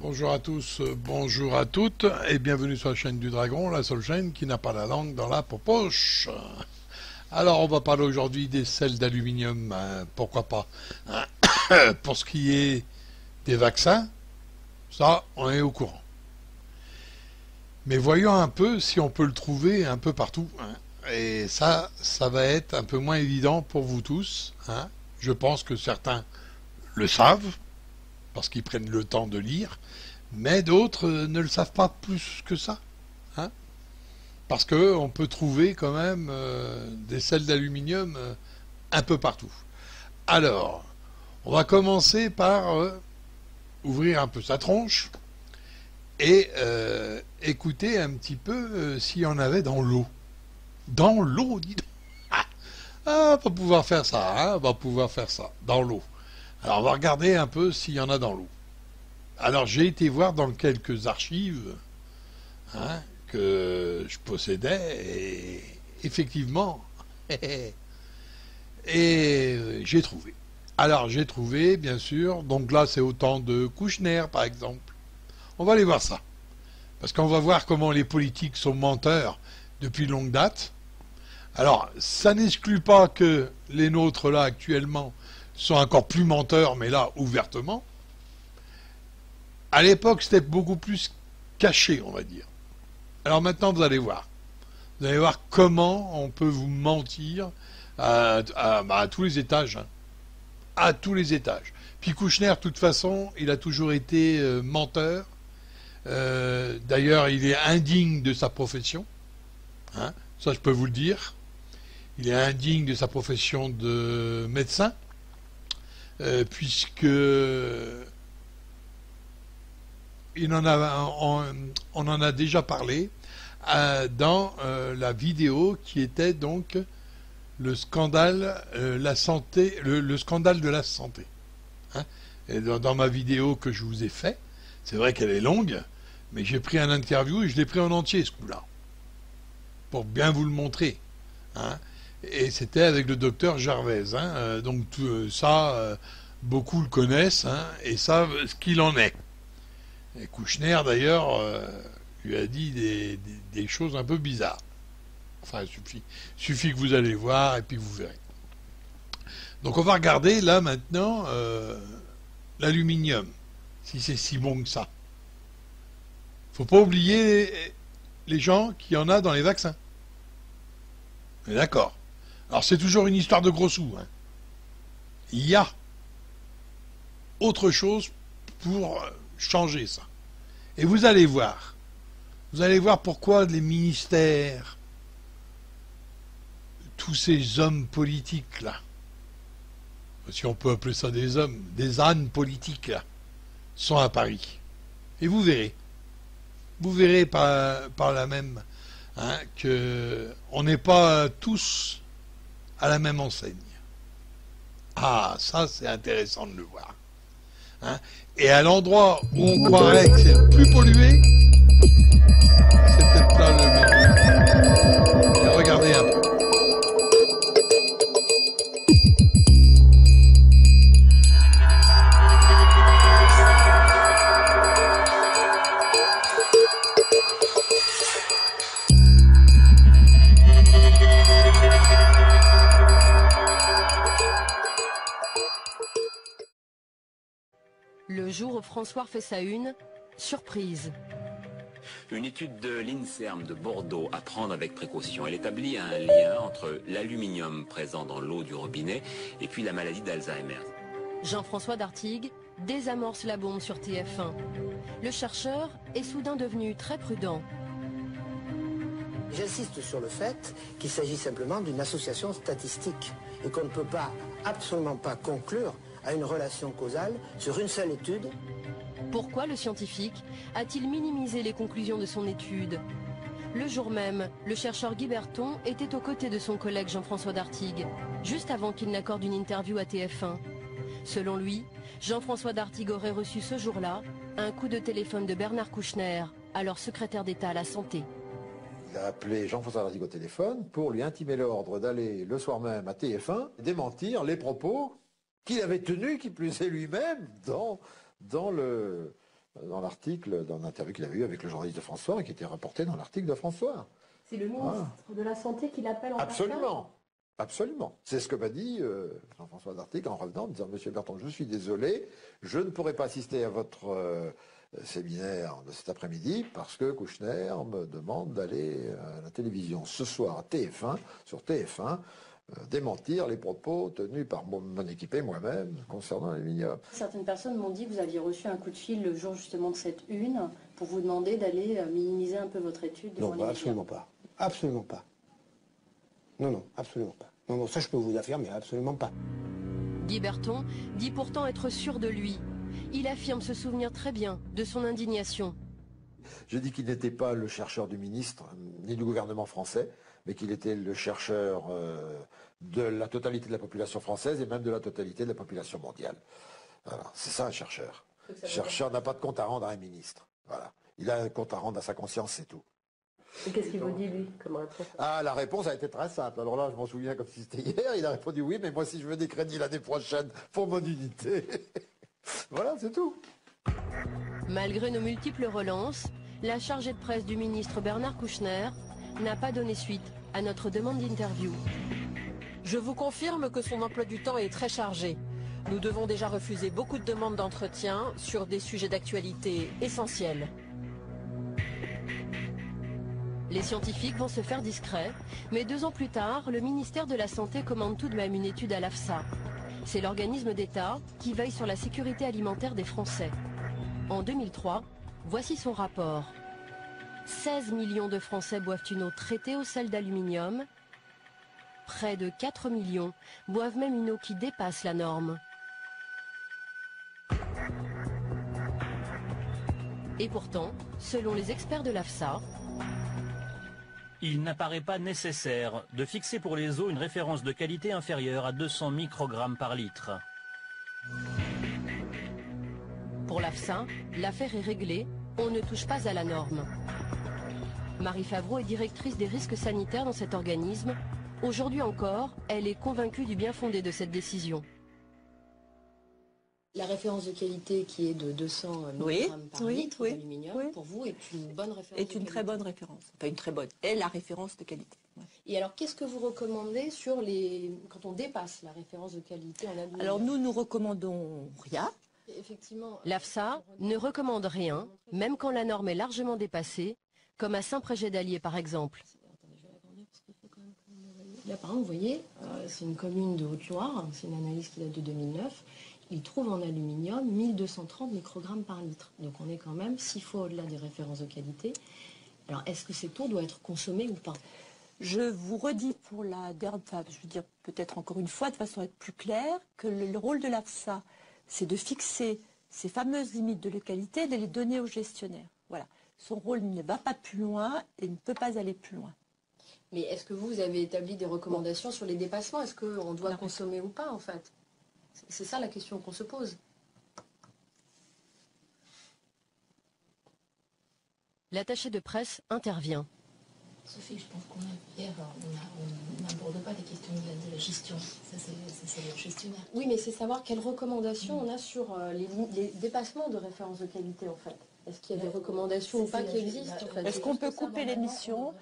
Bonjour à tous, bonjour à toutes, et bienvenue sur la chaîne du Dragon, la seule chaîne qui n'a pas la langue dans la poche. Alors, on va parler aujourd'hui des sels d'aluminium, pourquoi pas. Pour ce qui est des vaccins, ça, on est au courant. Mais voyons un peu si on peut le trouver un peu partout. Et ça va être un peu moins évident pour vous tous. Je pense que certains le savent, parce qu'ils prennent le temps de lire, mais d'autres ne le savent pas plus que ça. Parce qu'on peut trouver quand même des sels d'aluminium un peu partout. Alors, on va commencer par ouvrir un peu sa tronche et écouter un petit peu s'il y en avait dans l'eau. Dans l'eau, dis donc. On va pouvoir faire ça, on va pouvoir faire ça, dans l'eau. Alors on va regarder un peu s'il y en a dans l'eau. Alors j'ai été voir dans quelques archives que je possédais et effectivement j'ai trouvé. Alors j'ai trouvé bien sûr, donc là c'est au temps de Kouchner par exemple. On va aller voir ça. Parce qu'on va voir comment les politiques sont menteurs depuis longue date. Alors ça n'exclut pas que les nôtres là actuellement sont encore plus menteurs, mais là, ouvertement. À l'époque, c'était beaucoup plus caché, on va dire. Alors maintenant, vous allez voir. Vous allez voir comment on peut vous mentir à tous les étages. À tous les étages. Puis Kouchner, de toute façon, il a toujours été menteur. D'ailleurs, il est indigne de sa profession. Ça, je peux vous le dire. Il est indigne de sa profession de médecin. Puisque on en a déjà parlé dans la vidéo qui était donc le scandale le scandale de la santé. Et dans ma vidéo que je vous ai fait, c'est vrai qu'elle est longue, mais j'ai pris un interview et je l'ai pris en entier ce coup-là pour bien vous le montrer. Et c'était avec le docteur Gervais. Donc ça, beaucoup le connaissent et savent ce qu'il en est. Et Kouchner, d'ailleurs, lui a dit des choses un peu bizarres. Enfin, il suffit que vous allez voir et puis vous verrez. Donc on va regarder là maintenant l'aluminium, si c'est si bon que ça. Faut pas oublier les gens qu'il y en a dans les vaccins. On est d'accord. Alors c'est toujours une histoire de gros sous. Il y a autre chose pour changer ça. Et vous allez voir. Vous allez voir pourquoi les ministères, tous ces hommes politiques là, si on peut appeler ça des hommes, des ânes politiques là, sont à Paris. Et vous verrez. Vous verrez par la même que on n'est pas tous à la même enseigne. Ah, ça c'est intéressant de le voir. Et à l'endroit où on croirait que c'est le plus pollué, c'est peut-être là le milieu. Et regardez un peu. Le jour où François fait sa une, surprise. Une étude de l'INSERM de Bordeaux à prendre avec précaution. Elle établit un lien entre l'aluminium présent dans l'eau du robinet et puis la maladie d'Alzheimer. Jean-François Dartigues désamorce la bombe sur TF1. Le chercheur est soudain devenu très prudent. J'insiste sur le fait qu'il s'agit simplement d'une association statistique et qu'on ne peut pas, absolument pas conclure à une relation causale sur une seule étude. Pourquoi le scientifique a-t-il minimisé les conclusions de son étude? Le jour même, le chercheur Guy Berton était aux côtés de son collègue Jean-François Dartigues, juste avant qu'il n'accorde une interview à TF1. Selon lui, Jean-François Dartigues aurait reçu ce jour-là un coup de téléphone de Bernard Kouchner, alors secrétaire d'État à la Santé. Il a appelé Jean-François Dartigues au téléphone pour lui intimer l'ordre d'aller le soir même à TF1 démentir les propos qu'il avait tenus, qui plus est lui-même, dans dans l'article, dans l'interview qu'il avait eu avec le journaliste de François et qui était rapporté dans l'article de François. C'est le ministre de la Santé qui l'appelle en Absolument. Absolument. C'est ce que m'a dit Jean-François Dartig en revenant, en disant « Monsieur Berton, je suis désolé, je ne pourrai pas assister à votre séminaire de cet après-midi parce que Kouchner me demande d'aller à la télévision ce soir à TF1, sur TF1, démentir les propos tenus par mon équipe et moi-même concernant l'aluminium. » Certaines personnes m'ont dit que vous aviez reçu un coup de fil le jour justement de cette une pour vous demander d'aller minimiser un peu votre étude devant les médias. Absolument pas. Absolument pas. Non, absolument pas. Non, ça je peux vous affirmer, absolument pas. Guy Berton dit pourtant être sûr de lui. Il affirme se souvenir très bien de son indignation. J'ai dit qu'il n'était pas le chercheur du ministre, ni du gouvernement français, mais qu'il était le chercheur de la totalité de la population française et même de la totalité de la population mondiale. Voilà, c'est ça un chercheur. Le chercheur n'a pas de compte à rendre à un ministre. Voilà. Il a un compte à rendre à sa conscience, c'est tout. Et qu'est-ce qu'il vous dit, lui, comme réponse? Ah, la réponse a été très simple. Alors là, je m'en souviens comme si c'était hier. Il a répondu oui, mais moi, si je veux des crédits l'année prochaine pour mon unité. Voilà, c'est tout. Malgré nos multiples relances, la chargée de presse du ministre Bernard Kouchner n'a pas donné suite à notre demande d'interview. Je vous confirme que son emploi du temps est très chargé. Nous devons déjà refuser beaucoup de demandes d'entretien sur des sujets d'actualité essentiels. Les scientifiques vont se faire discrets, mais 2 ans plus tard, le ministère de la Santé commande tout de même une étude à l'AFSA. C'est l'organisme d'État qui veille sur la sécurité alimentaire des Français. En 2003, voici son rapport. 16 millions de Français boivent une eau traitée au sel d'aluminium. Près de 4 millions boivent même une eau qui dépasse la norme. Et pourtant, selon les experts de l'AFSA, il n'apparaît pas nécessaire de fixer pour les eaux une référence de qualité inférieure à 200 microgrammes par litre. Pour l'AFSA, l'affaire est réglée, on ne touche pas à la norme. Marie Favreau est directrice des risques sanitaires dans cet organisme. Aujourd'hui encore, elle est convaincue du bien fondé de cette décision. La référence de qualité qui est de 200 mg par litre d'aluminium, pour vous, est une bonne référence. Est une très bonne référence. Enfin, une très bonne. Est la référence de qualité. Ouais. Et alors, qu'est-ce que vous recommandez sur quand on dépasse la référence de qualité en aluminium? Alors, nous recommandons rien. Effectivement. L'AFSA ne recommande rien, même quand la norme est largement dépassée, comme à Saint-Prégé-d'Allier, par exemple. Attendez, je vais agrandir parce qu'il faut quand même que vous me voyez. Là, par exemple, vous voyez, c'est une commune de Haute-Loire, c'est une analyse qui date de 2009. Il trouve en aluminium 1230 microgrammes par litre. Donc on est quand même 6 fois au-delà des références de qualité. Alors est-ce que cette eau doit être consommée ou pas? Je vous redis pour la dernière fois, je veux dire peut-être encore une fois de façon à être plus claire, que le rôle de l'AFSA, c'est de fixer ces fameuses limites de qualité et de les donner aux gestionnaires. Voilà. Son rôle ne va pas plus loin et ne peut pas aller plus loin. Mais est-ce que vous avez établi des recommandations sur les dépassements? Est-ce qu'on doit consommer ou pas en fait? C'est ça la question qu'on se pose. L'attaché de presse intervient. Sophie, je pense hier, on n'aborde pas les questions de la gestion. Ça, c'est le gestionnaire. Oui, mais c'est savoir quelles recommandations on a sur les dépassements de référence de qualité, en fait. Est-ce qu'il y a des recommandations ou pas qui existent, en fait? Est-ce qu'on peut couper l'émission?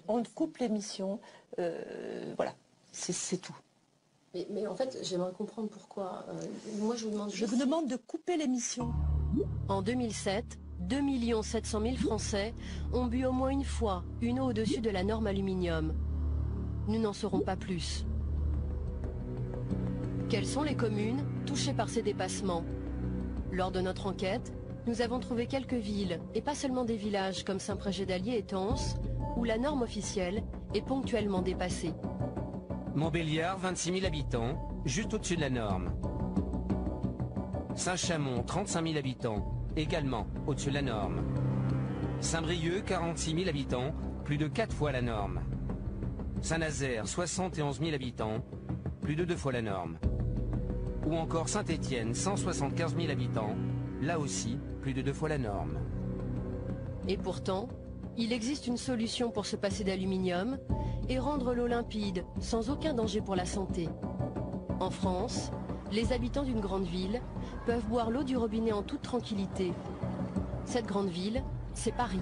On coupe l'émission. Voilà, c'est tout. Mais en fait, j'aimerais comprendre pourquoi. Moi, je vous demande... Je vous demande de couper l'émission. En 2007, 2 700 000 Français ont bu au moins une fois une eau au-dessus de la norme aluminium. Nous n'en saurons pas plus. Quelles sont les communes touchées par ces dépassements? Lors de notre enquête, nous avons trouvé quelques villes, et pas seulement des villages comme Saint-Prégé-d'Allier et Tence, où la norme officielle est ponctuellement dépassée. Montbéliard, 26 000 habitants, juste au-dessus de la norme. Saint-Chamond, 35 000 habitants, également au-dessus de la norme. Saint-Brieuc, 46 000 habitants, plus de 4 fois la norme. Saint-Nazaire, 71 000 habitants, plus de 2 fois la norme. Ou encore Saint-Étienne, 175 000 habitants, là aussi, plus de 2 fois la norme. Et pourtant, il existe une solution pour se passer d'aluminium et rendre l'eau limpide, sans aucun danger pour la santé. En France, les habitants d'une grande ville peuvent boire l'eau du robinet en toute tranquillité. Cette grande ville, c'est Paris.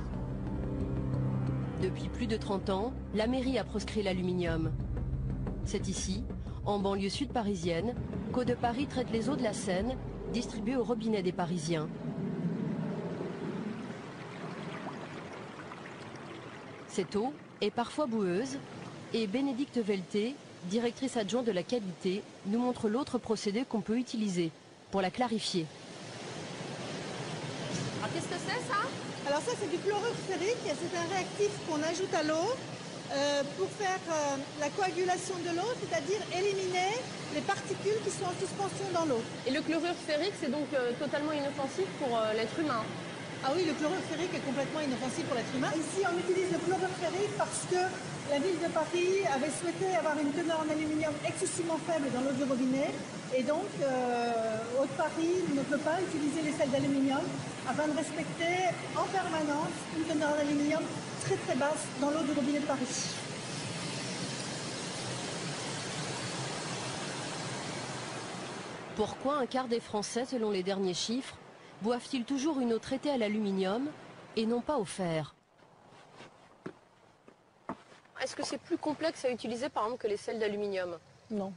Depuis plus de 30 ans, la mairie a proscrit l'aluminium. C'est ici, en banlieue sud parisienne, qu'Eau de Paris traite les eaux de la Seine, distribuées au robinet des Parisiens. Cette eau est parfois boueuse et Bénédicte Velté, directrice adjointe de la qualité, nous montre l'autre procédé qu'on peut utiliser pour la clarifier. Alors qu'est-ce que c'est ça? Alors ça c'est du chlorure ferrique, c'est un réactif qu'on ajoute à l'eau pour faire la coagulation de l'eau, c'est-à-dire éliminer les particules qui sont en suspension dans l'eau. Et le chlorure ferrique c'est donc totalement inoffensif pour l'être humain? Ah oui, le chlorure ferrique est complètement inoffensif pour l'être humain. Ici, on utilise le chlorure ferrique parce que la ville de Paris avait souhaité avoir une teneur en aluminium excessivement faible dans l'eau du robinet. Et donc, Haute-Paris ne peut pas utiliser les sels d'aluminium afin de respecter en permanence une teneur en aluminium très très basse dans l'eau du robinet de Paris. Pourquoi un quart des Français, selon les derniers chiffres, boivent-ils toujours une eau traitée à l'aluminium et non pas au fer? Est-ce que c'est plus complexe à utiliser par exemple que les sels d'aluminium? Non.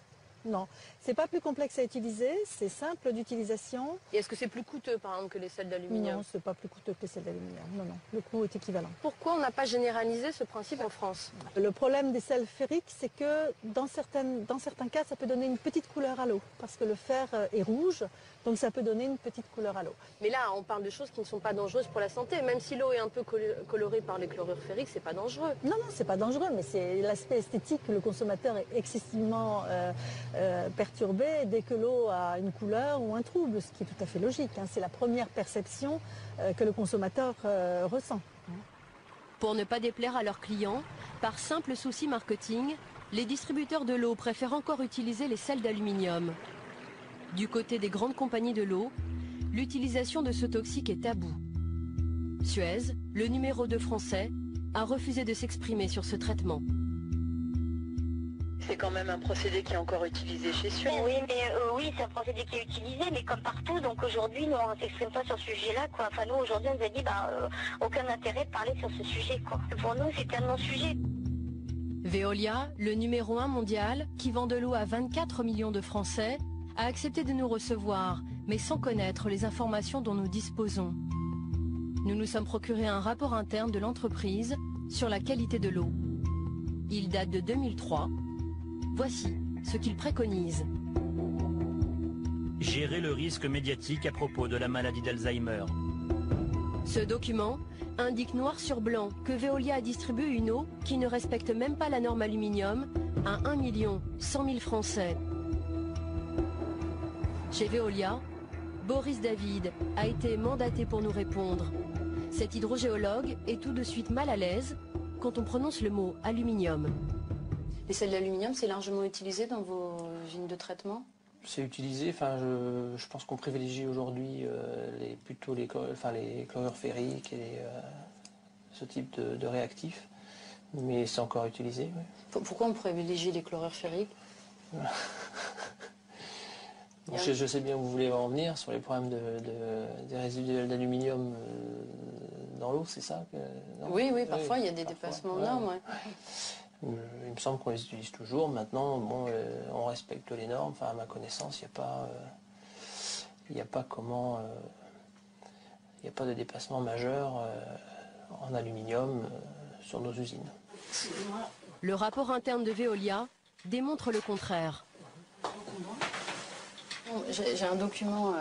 Non, c'est pas plus complexe à utiliser, c'est simple d'utilisation. Et est-ce que c'est plus coûteux par exemple que les sels d'aluminium? Non, c'est pas plus coûteux que les sels d'aluminium. Non, non, le coût est équivalent. Pourquoi on n'a pas généralisé ce principe en France? Le problème des sels ferriques, c'est que dans certains cas, ça peut donner une petite couleur à l'eau, parce que le fer est rouge, donc ça peut donner une petite couleur à l'eau. Mais là, on parle de choses qui ne sont pas dangereuses pour la santé. Même si l'eau est un peu colorée par les chlorures ferriques, c'est pas dangereux. Non, non, c'est pas dangereux, mais c'est l'aspect esthétique que le consommateur est excessivement perturbé dès que l'eau a une couleur ou un trouble, ce qui est tout à fait logique. Hein. C'est la première perception que le consommateur ressent. Pour ne pas déplaire à leurs clients, par simple souci marketing, les distributeurs de l'eau préfèrent encore utiliser les sels d'aluminium. Du côté des grandes compagnies de l'eau, l'utilisation de ce toxique est tabou. Suez, le numéro 2 français, a refusé de s'exprimer sur ce traitement. C'est quand même un procédé qui est encore utilisé chez Suez. Oui, mais oui, c'est un procédé qui est utilisé, mais comme partout. Donc aujourd'hui, nous, on ne s'exprime pas sur ce sujet-là, quoi. Enfin, nous, aujourd'hui, on nous a dit, aucun intérêt de parler sur ce sujet, quoi. Pour nous, c'est un non-sujet. Veolia, le numéro 1 mondial, qui vend de l'eau à 24 millions de Français, a accepté de nous recevoir, mais sans connaître les informations dont nous disposons. Nous nous sommes procuré un rapport interne de l'entreprise sur la qualité de l'eau. Il date de 2003. Voici ce qu'il préconise. Gérer le risque médiatique à propos de la maladie d'Alzheimer. Ce document indique noir sur blanc que Veolia a distribué une eau qui ne respecte même pas la norme aluminium à 1 100 000 Français. Chez Veolia, Boris David a été mandaté pour nous répondre. Cet hydrogéologue est tout de suite mal à l'aise quand on prononce le mot aluminium. Les sels d'aluminium, c'est largement utilisé dans vos usines de traitement? C'est utilisé, je pense qu'on privilégie aujourd'hui plutôt les chlorures ferriques et ce type de réactifs, mais c'est encore utilisé. Oui. Pourquoi on privilégie les chlorures ferriques? Bon, je sais bien où vous voulez en venir sur les problèmes des résidus d'aluminium dans l'eau, c'est ça Oui, parfois il y a des dépassements de normes. Ouais. Il me semble qu'on les utilise toujours. Maintenant, on respecte les normes. Enfin, à ma connaissance, il n'y a pas de dépassement majeur en aluminium sur nos usines. Le rapport interne de Veolia démontre le contraire. J'ai un document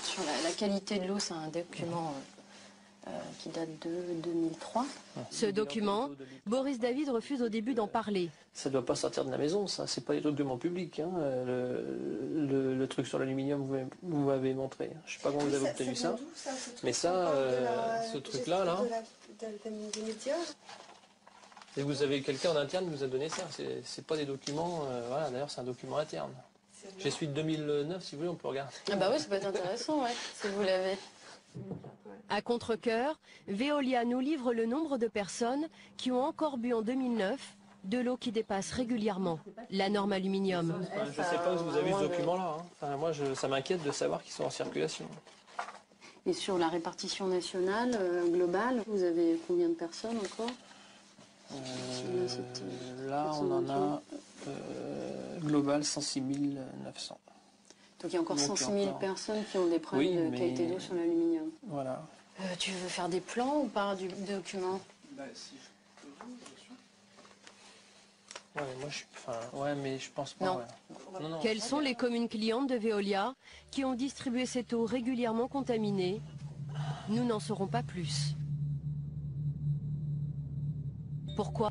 sur la qualité de l'eau, c'est un document qui date de 2003. Ce document, Boris David refuse au début d'en parler. Ça ne doit pas sortir de la maison, ça. C'est pas des documents publics. Hein. Le truc sur l'aluminium, vous m'avez montré. Je ne sais pas comment vous avez obtenu ça. Mais ça, ce truc-là, là. Et vous avez quelqu'un en interne qui vous a donné ça. C'est pas des documents. Voilà, d'ailleurs, c'est un document interne. J'ai celui de 2009, si vous voulez, on peut regarder. Ah bah oui, ça peut être intéressant, ouais, si vous l'avez. À contre-cœur, Veolia nous livre le nombre de personnes qui ont encore bu en 2009 de l'eau qui dépasse régulièrement la norme aluminium. Je ne sais pas où vous avez ce document-là. Hein. Moi, ça m'inquiète de savoir qu'ils sont en circulation. Et sur la répartition nationale, globale, vous avez combien de personnes encore? Là, on en a global 106 900. Donc il y a encore 106 000 personnes qui ont des problèmes de qualité d'eau sur l'aluminium. Voilà. Tu veux faire des plans ou pas du document? Si je peux, bien sûr. Ouais, moi, mais je pense pas. Non. Ouais. Non. Quelles sont les communes clientes de Veolia qui ont distribué cette eau régulièrement contaminée? Nous n'en saurons pas plus. Pourquoi?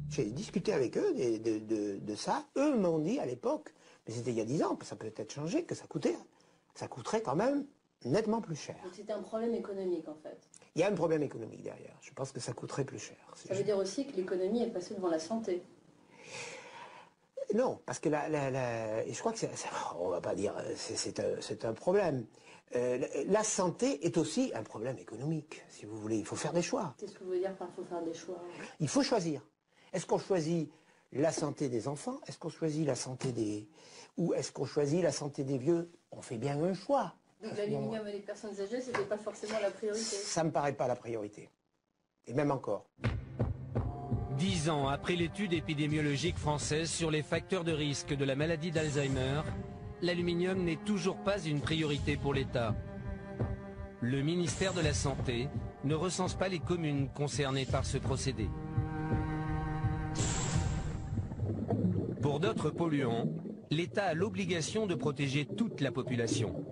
J'ai discuté avec eux de ça. Eux m'ont dit à l'époque, mais c'était il y a 10 ans, ça peut être changé, que ça coûterait quand même nettement plus cher. Donc c'était un problème économique en fait. Il y a un problème économique derrière. Je pense que ça coûterait plus cher. Ça veut dire aussi que l'économie est passée devant la santé. Non, parce que et je crois que on va pas dire, c'est un problème. La santé est aussi un problème économique, si vous voulez. Il faut faire des choix. Qu'est-ce que vous voulez dire par faut faire des choix? Il faut choisir. Est-ce qu'on choisit la santé des enfants? Est-ce qu'on choisit la santé des... Ou est-ce qu'on choisit la santé des vieux? On fait bien un choix. Donc l'aluminium et les personnes âgées, c'était pas forcément la priorité? Ça me paraît pas la priorité. Et même encore. 10 ans après l'étude épidémiologique française sur les facteurs de risque de la maladie d'Alzheimer, l'aluminium n'est toujours pas une priorité pour l'État. Le ministère de la Santé ne recense pas les communes concernées par ce procédé. Pour d'autres polluants, l'État a l'obligation de protéger toute la population.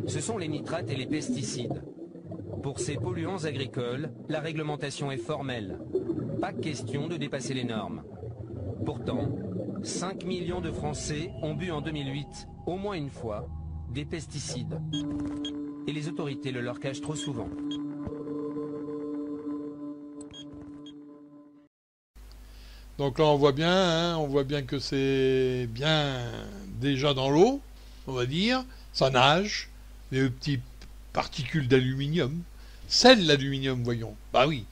Ce sont les nitrates et les pesticides. Pour ces polluants agricoles, la réglementation est formelle. Pas question de dépasser les normes. Pourtant, 5 millions de Français ont bu en 2008, au moins une fois, des pesticides. Et les autorités le leur cachent trop souvent. Donc là on voit bien que c'est bien déjà dans l'eau, on va dire, ça nage, les petites particules d'aluminium, scelle l'aluminium, voyons, bah oui,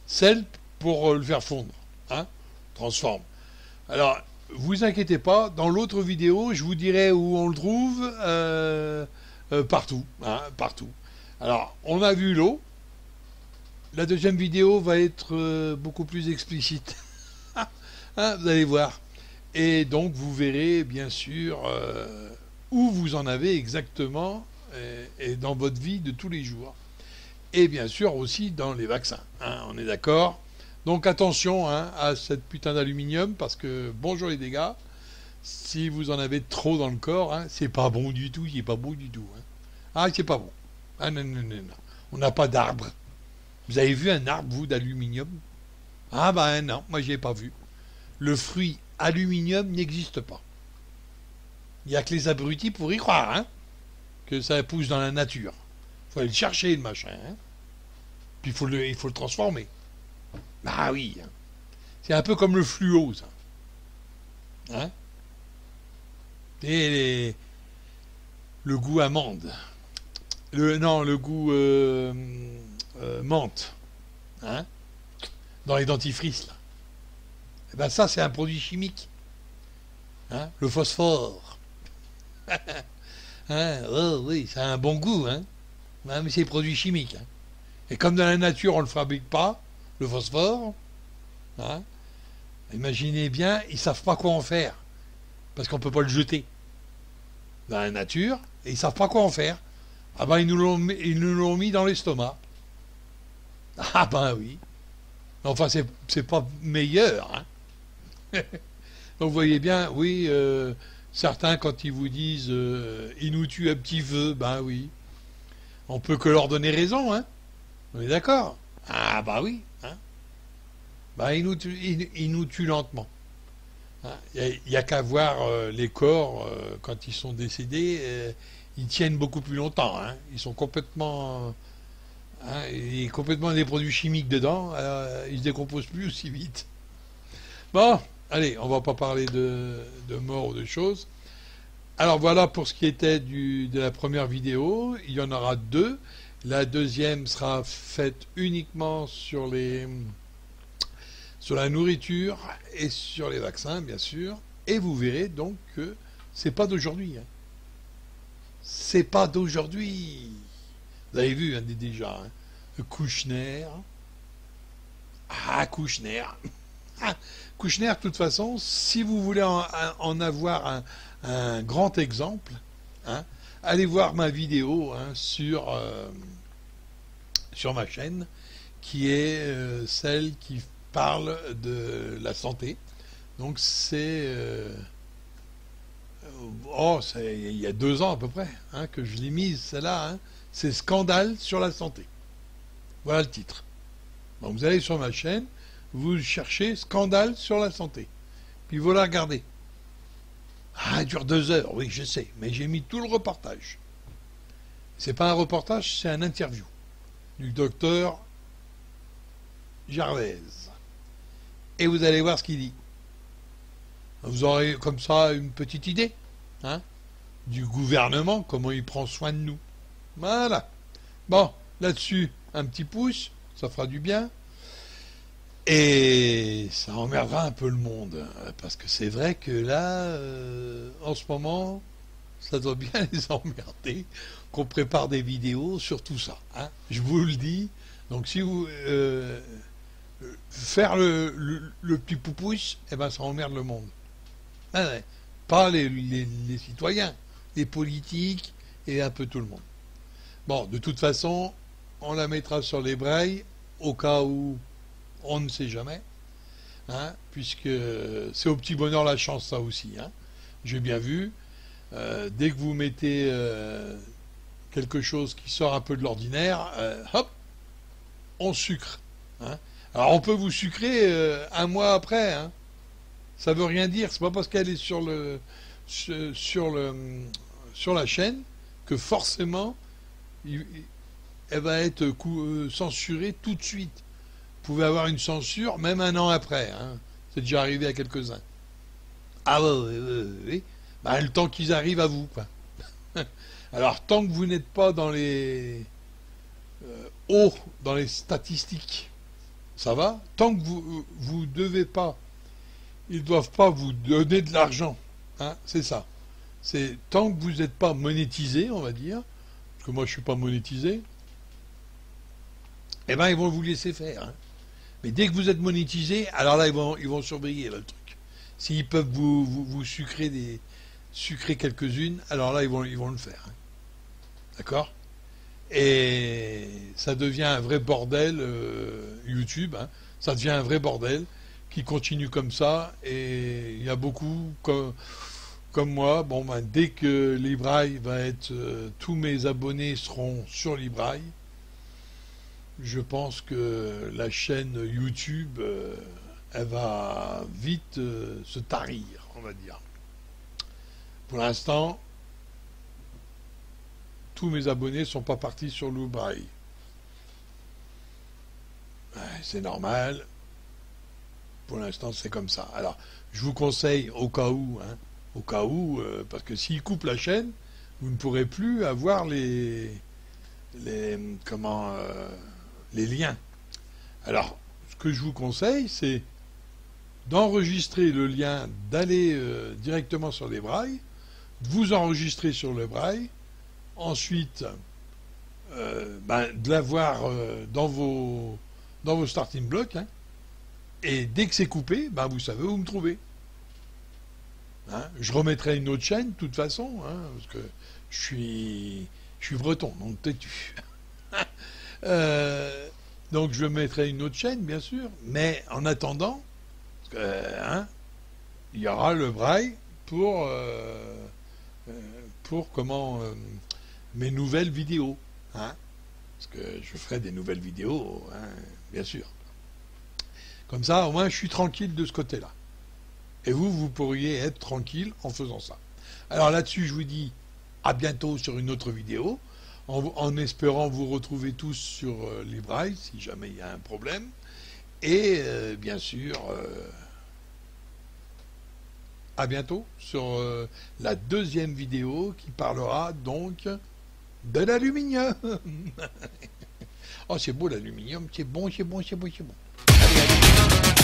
scelle pour le faire fondre, transforme. Alors, vous inquiétez pas, dans l'autre vidéo, je vous dirai où on le trouve, partout, partout. Alors, on a vu l'eau, la deuxième vidéo va être beaucoup plus explicite. Vous allez voir. Et donc vous verrez bien sûr où vous en avez exactement et dans votre vie de tous les jours. Et bien sûr aussi dans les vaccins. On est d'accord? Donc attention à cette putain d'aluminium parce que bonjour les dégâts. Si vous en avez trop dans le corps, c'est pas bon du tout, c'est pas beau du tout. C'est pas bon. Non. On n'a pas d'arbre. Vous avez vu un arbre, vous, d'aluminium? Non, moi j'y ai pas vu. Le fruit aluminium n'existe pas. Il n'y a que les abrutis pour y croire, que ça pousse dans la nature. Il faut aller le chercher, le machin. Puis il faut le transformer. Ah oui. C'est un peu comme le fluo, ça. Et le goût amande. Le goût menthe. Dans les dentifrices, là. Ça, c'est un produit chimique. Le phosphore. Oui, ça a un bon goût. Mais c'est produit chimique. Et comme dans la nature, on ne le fabrique pas, le phosphore, imaginez bien, ils ne savent pas quoi en faire. Parce qu'on ne peut pas le jeter dans la nature, et ils ne savent pas quoi en faire. Ils nous l'ont mis dans l'estomac. Oui. Enfin, c'est pas meilleur, Donc vous voyez bien, oui, certains quand ils vous disent ils nous tuent à petit feu, oui, on peut que leur donner raison, on est d'accord. Oui, ils nous tuent lentement. Il n'y a qu'à voir les corps quand ils sont décédés, ils tiennent beaucoup plus longtemps, ils sont complètement, il y a complètement des produits chimiques dedans, ils se décomposent plus aussi vite. Bon. Allez, on va pas parler de mort ou de choses. Alors voilà pour ce qui était de la première vidéo. Il y en aura 2. La deuxième sera faite uniquement sur la nourriture et sur les vaccins, bien sûr. Et vous verrez donc que c'est pas d'aujourd'hui. C'est pas d'aujourd'hui. Vous avez vu déjà, hein, Kouchner. Ah, Kouchner. Kouchner, de toute façon, si vous voulez en avoir un grand exemple, hein, allez voir ma vidéo hein, sur ma chaîne, qui est celle qui parle de la santé. Donc c'est... il y a 2 ans à peu près hein, que je l'ai mise, celle-là. Hein, c'est Scandale sur la santé. Voilà le titre. Donc vous allez sur ma chaîne, vous cherchez Scandale sur la santé. Puis vous la regardez. Ah, elle dure 2 heures, oui, je sais, mais j'ai mis tout le reportage. C'est pas un reportage, c'est un interview du docteur Gervais. Et vous allez voir ce qu'il dit. Vous aurez comme ça une petite idée hein, du gouvernement, comment il prend soin de nous. Voilà. Bon, là-dessus, un petit pouce, ça fera du bien. Et ça emmerdera un peu le monde. Parce que c'est vrai que là, en ce moment, ça doit bien les emmerder qu'on prépare des vidéos sur tout ça. Hein. Je vous le dis. Donc si vous... faire le petit poupouche, eh ben ça emmerde le monde. Ah ouais. Pas les citoyens, les politiques et un peu tout le monde. Bon, de toute façon, on la mettra sur les brailles au cas où on ne sait jamais, hein, puisque c'est au petit bonheur la chance ça aussi. Hein. J'ai bien vu, dès que vous mettez quelque chose qui sort un peu de l'ordinaire, hop, on sucre. Hein. Alors on peut vous sucrer 1 mois après, hein. Ça veut rien dire, c'est pas parce qu'elle est sur la chaîne que forcément elle va être censurée tout de suite. Vous pouvez avoir une censure même 1 an après, hein. C'est déjà arrivé à quelques-uns. Ah oui. Bah, le temps qu'ils arrivent à vous, quoi. Alors tant que vous n'êtes pas dans les hauts, dans les statistiques, ça va. Tant que vous devez pas, ils doivent pas vous donner de l'argent. Hein, c'est ça. C'est tant que vous n'êtes pas monétisé, on va dire, parce que moi je suis pas monétisé, eh ben ils vont vous laisser faire. Hein. Mais dès que vous êtes monétisé, alors là ils vont surveiller là, le truc. S'ils peuvent vous sucrer quelques-unes, alors là ils vont le faire. Hein. D'accord ? Et ça devient un vrai bordel, YouTube, hein, ça devient un vrai bordel qui continue comme ça, et il y a beaucoup comme moi, bon ben, dès que Libraille va être, tous mes abonnés seront sur Libraille, je pense que la chaîne YouTube, elle va vite se tarir, on va dire. Pour l'instant, tous mes abonnés ne sont pas partis sur Libraille. Ouais, c'est normal. Pour l'instant, c'est comme ça. Alors, je vous conseille, au cas où, parce que s'ils coupent la chaîne, vous ne pourrez plus avoir les liens. Alors, ce que je vous conseille, c'est d'enregistrer le lien, d'aller directement sur les brailles, de vous enregistrer sur le braille, ensuite de l'avoir dans vos starting blocks, hein, et dès que c'est coupé, vous savez où me trouver. Hein, je remettrai une autre chaîne, de toute façon, hein, parce que je suis breton, donc têtu. Donc je mettrai une autre chaîne, bien sûr, mais en attendant, il y aura le braille pour mes nouvelles vidéos. Hein, parce que je ferai des nouvelles vidéos, hein, bien sûr. Comme ça, au moins, je suis tranquille de ce côté-là. Et vous pourriez être tranquille en faisant ça. Alors là-dessus, je vous dis à bientôt sur une autre vidéo, en espérant vous retrouver tous sur Libraille, si jamais il y a un problème. Et bien sûr, à bientôt sur la 2e vidéo qui parlera donc de l'aluminium. Oh, c'est beau l'aluminium, c'est bon. Allez.